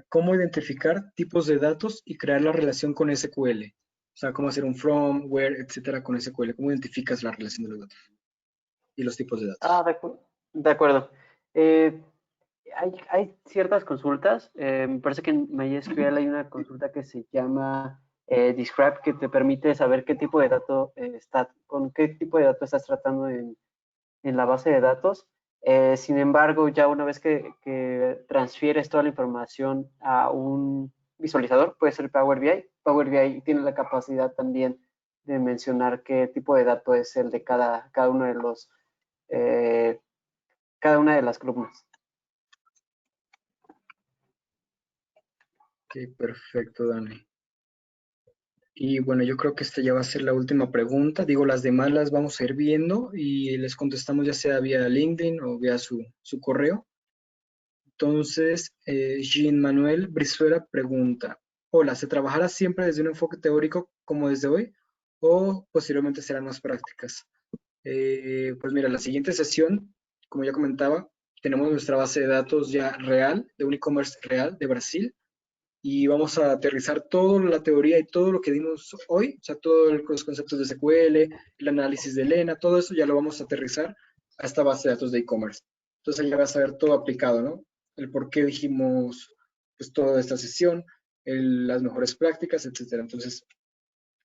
¿Cómo identificar tipos de datos y crear la relación con SQL? O sea, cómo hacer un from, where, etcétera con SQL. ¿Cómo identificas la relación de los datos y los tipos de datos? De acuerdo. Hay ciertas consultas. Me parece que en MySQL hay una consulta que se llama Describe, que te permite saber qué tipo de dato con qué tipo de dato estás tratando en la base de datos. Sin embargo, ya una vez que transfieres toda la información a un visualizador, puede ser Power BI. Power BI tiene la capacidad también de mencionar qué tipo de dato es el de cada uno de cada una de las columnas. Ok, perfecto, Dani. Y bueno, yo creo que esta ya va a ser la última pregunta. Digo, las demás las vamos a ir viendo y les contestamos ya sea vía LinkedIn o vía su correo. Entonces, Jean Manuel Brizuela pregunta, hola, ¿se trabajará siempre desde un enfoque teórico como desde hoy o posteriormente serán más prácticas? Pues mira, la siguiente sesión, como ya comentaba, tenemos nuestra base de datos ya real, de un e-commerce real de Brasil, y vamos a aterrizar toda la teoría y todo lo que dimos hoy, o sea, todos los conceptos de SQL, el análisis de Elena, todo eso ya lo vamos a aterrizar a esta base de datos de e-commerce. Entonces ya vas a ver todo aplicado, ¿no? El por qué dijimos, pues, toda esta sesión, las mejores prácticas, etcétera. Entonces,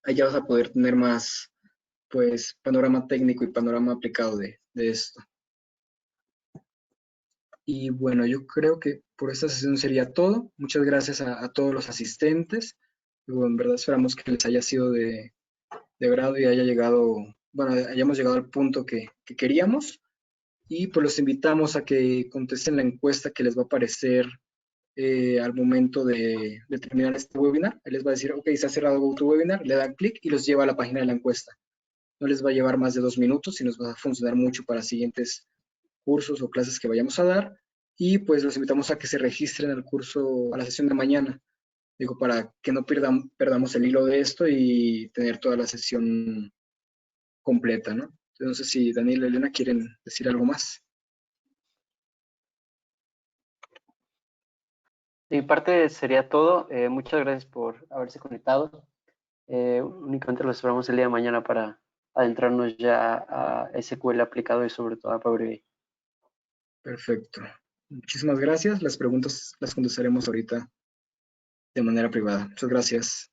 ahí ya vas a poder tener más, pues, panorama técnico y panorama aplicado de esto. Y bueno, yo creo que por esta sesión sería todo. Muchas gracias a todos los asistentes. Y bueno, en verdad esperamos que les haya sido de agrado y haya llegado, bueno, hayamos llegado al punto que queríamos. Y pues los invitamos a que contesten la encuesta que les va a aparecer al momento de terminar este webinar. Ahí les va a decir, ok, se ha cerrado GoToWebinar, le dan clic y los lleva a la página de la encuesta. No les va a llevar más de 2 minutos y nos va a funcionar mucho para siguientes cursos o clases que vayamos a dar. Y pues los invitamos a que se registren al curso, a la sesión de mañana. Digo, para que no perdamos el hilo de esto y tener toda la sesión completa, ¿no? Entonces, no sé si Daniel y Elena quieren decir algo más. De mi parte sería todo. Muchas gracias por haberse conectado. Únicamente lo esperamos el día de mañana para adentrarnos ya a SQL aplicado y sobre todo a Power BI. Perfecto. Muchísimas gracias. Las preguntas las contestaremos ahorita de manera privada. Muchas gracias.